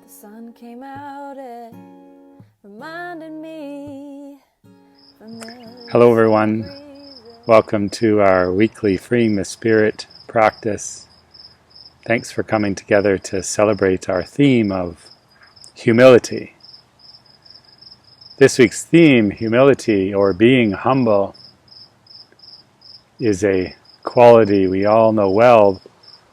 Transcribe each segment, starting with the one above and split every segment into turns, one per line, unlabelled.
the sun came out, it reminded me.
Hello everyone, welcome to our weekly Freeing the Spirit practice. Thanks for coming together to celebrate our theme of humility. This week's theme, humility or being humble, is a quality we all know well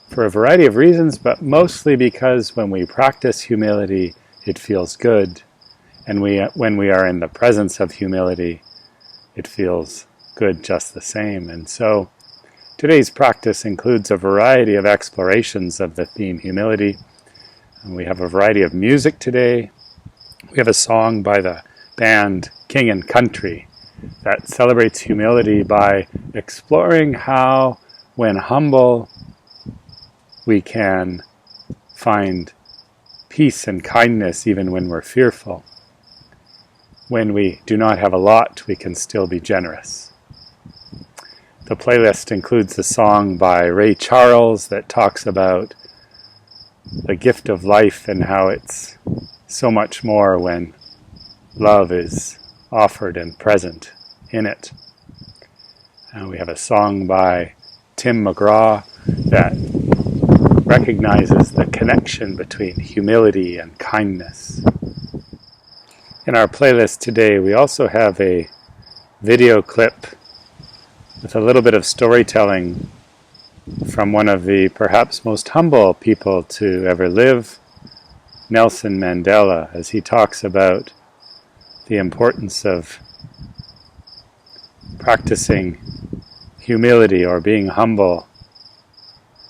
for a variety of reasons, but mostly because when we practice humility, it feels good. And when we are in the presence of humility, it feels good just the same. And so today's practice includes a variety of explorations of the theme humility. And we have a variety of music today. We have a song by the band King and Country that celebrates humility by exploring how, when humble, we can find peace and kindness even when we're fearful. When we do not have a lot, we can still be generous. The playlist includes a song by Ray Charles that talks about the gift of life and how it's so much more when love is offered and present in it. And we have a song by Tim McGraw that recognizes the connection between humility and kindness. In our playlist today, we also have a video clip with a little bit of storytelling from one of the perhaps most humble people to ever live, Nelson Mandela, as he talks about the importance of practicing humility or being humble,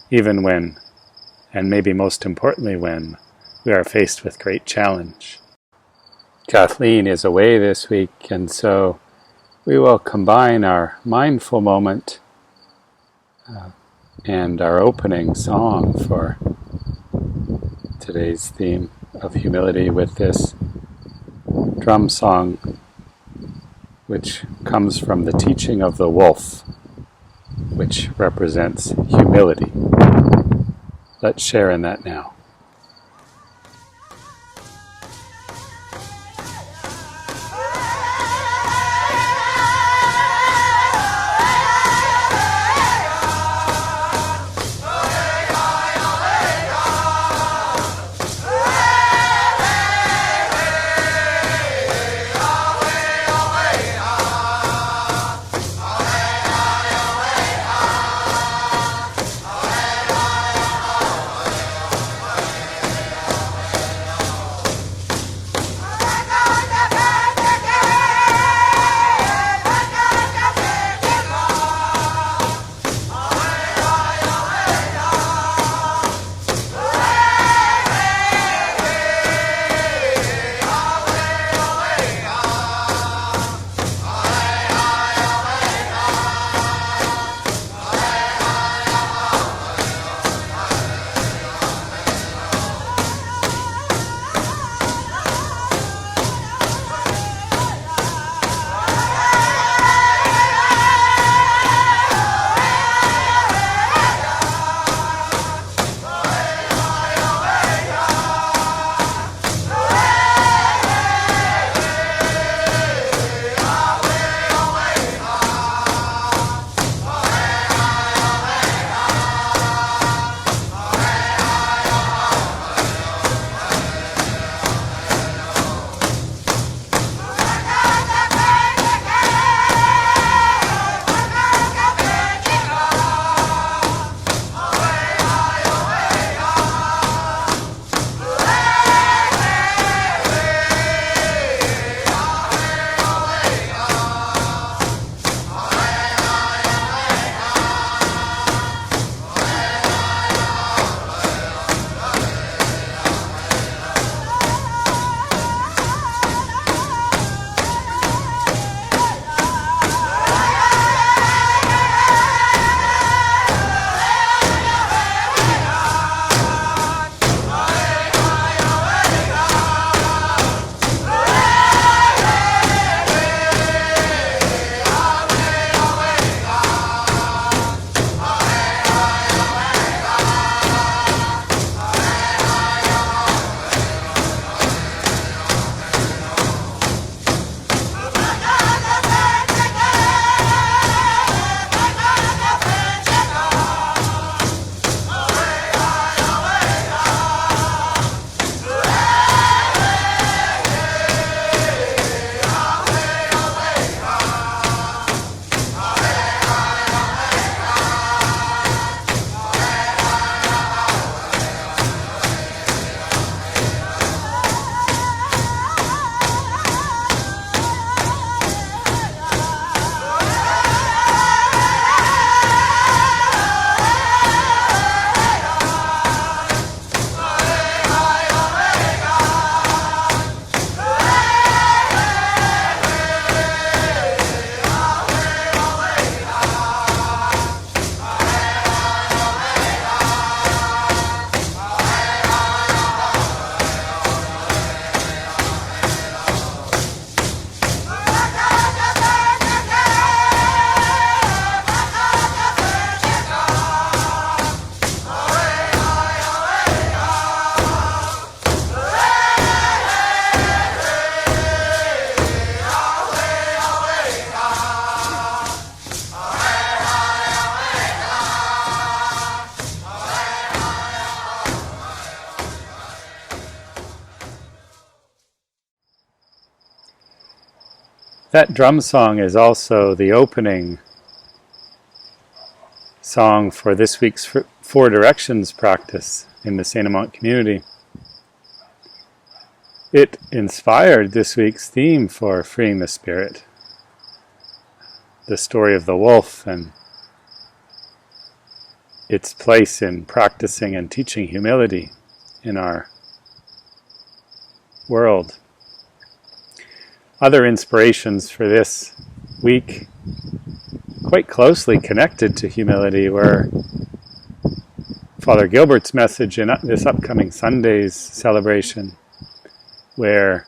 even when, and maybe most importantly when, we are faced with great challenge. Kathleen is away this week, and so we will combine our mindful moment and our opening song for today's theme of humility with this drum song, which comes from the teaching of the wolf, which represents humility. Let's share in that now. That drum song is also the opening song for this week's Four Directions practice in the Saint Amant community. It inspired this week's theme for Freeing the Spirit, the story of the wolf and its place in practicing and teaching humility in our world. Other inspirations for this week, quite closely connected to humility, were Father Gilbert's message in this upcoming Sunday's celebration, where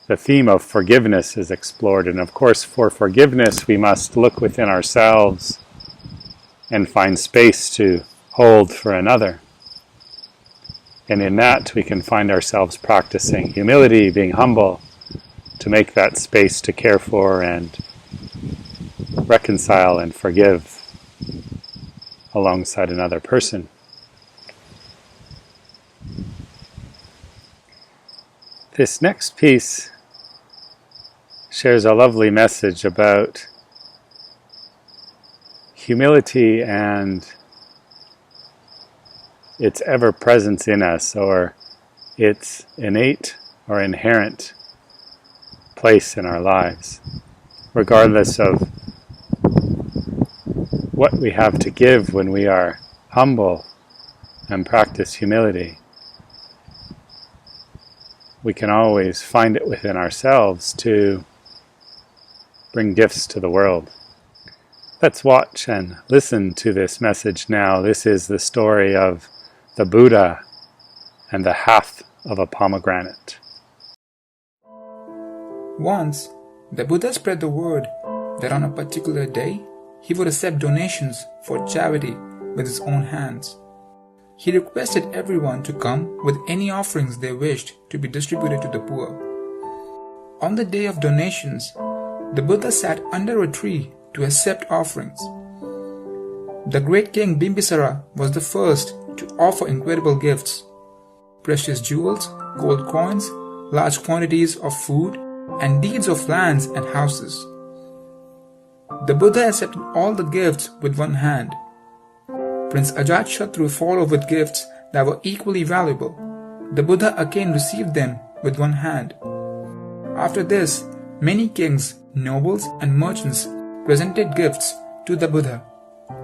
the theme of forgiveness is explored. And of course, for forgiveness, we must look within ourselves and find space to hold for another. And in that, we can find ourselves practicing humility, being humble, to make that space to care for and reconcile and forgive alongside another person. This next piece shares a lovely message about humility and its ever-presence in us, or its innate or inherent place in our lives, regardless of what we have to give when we are humble and practice humility. We can always find it within ourselves to bring gifts to the world. Let's watch and listen to this message now. This is the story of the Buddha and the half of a pomegranate.
Once, the Buddha spread the word that on a particular day, he would accept donations for charity with his own hands. He requested everyone to come with any offerings they wished to be distributed to the poor. On the day of donations, the Buddha sat under a tree to accept offerings. The great king Bimbisara was the first to offer incredible gifts: precious jewels, gold coins, large quantities of food, and deeds of lands and houses. The Buddha accepted all the gifts with one hand. Prince Ajatashatru followed with gifts that were equally valuable. The Buddha again received them with one hand. After this, many kings, nobles, and merchants presented gifts to the Buddha.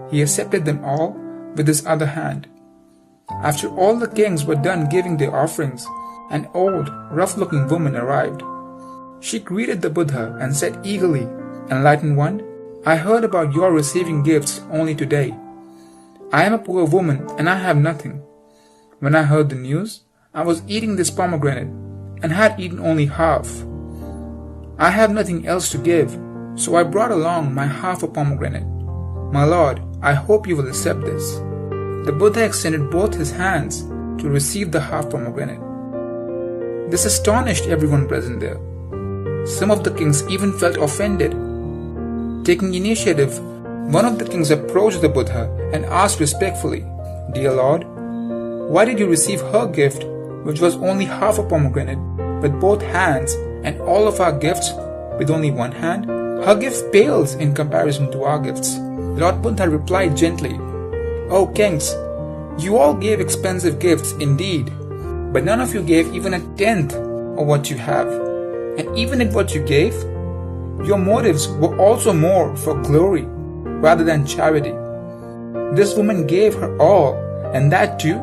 He accepted them all with his other hand. After all the kings were done giving their offerings, an old, rough-looking woman arrived. She greeted the Buddha and said eagerly, "Enlightened one, I heard about your receiving gifts only today. I am a poor woman and I have nothing. When I heard the news, I was eating this pomegranate and had eaten only half. I have nothing else to give, so I brought along my half a pomegranate. My Lord, I hope you will accept this." The Buddha extended both his hands to receive the half pomegranate. This astonished everyone present there. Some of the kings even felt offended. Taking initiative, one of the kings approached the Buddha and asked respectfully, "Dear Lord, why did you receive her gift, which was only half a pomegranate, with both hands, and all of our gifts with only one hand? Her gift pales in comparison to our gifts." Lord Buddha replied gently, "O kings, you all gave expensive gifts indeed, but none of you gave even a tenth of what you have. And even at what you gave, your motives were also more for glory rather than charity. This woman gave her all, and that too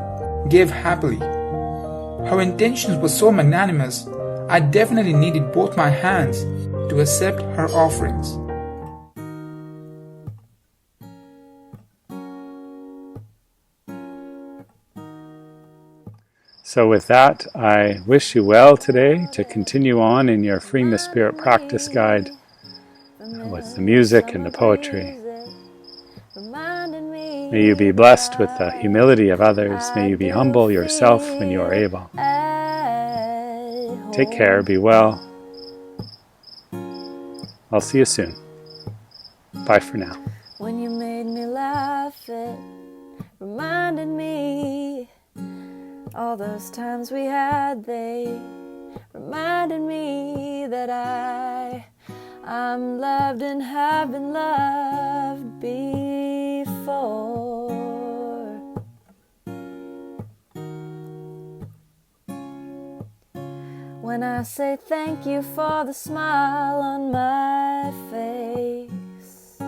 gave happily. Her intentions were so magnanimous, I definitely needed both my hands to accept her offerings."
So with that, I wish you well today to continue on in your Freeing the Spirit practice guide with the music and the poetry. May you be blessed with the humility of others. May you be humble yourself when you are able. Take care, be well. I'll see you soon. Bye for now.
When you made me laugh, it reminded me all those times we had, they reminded me that I I'm loved and have been loved before. When I say thank you for the smile on my face,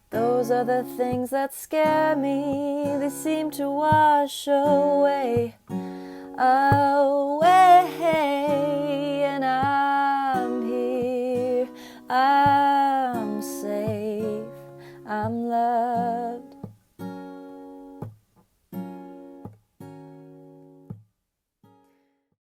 those are the things that scare me. They seem to wash away, and I'm here, I'm safe, I'm loved.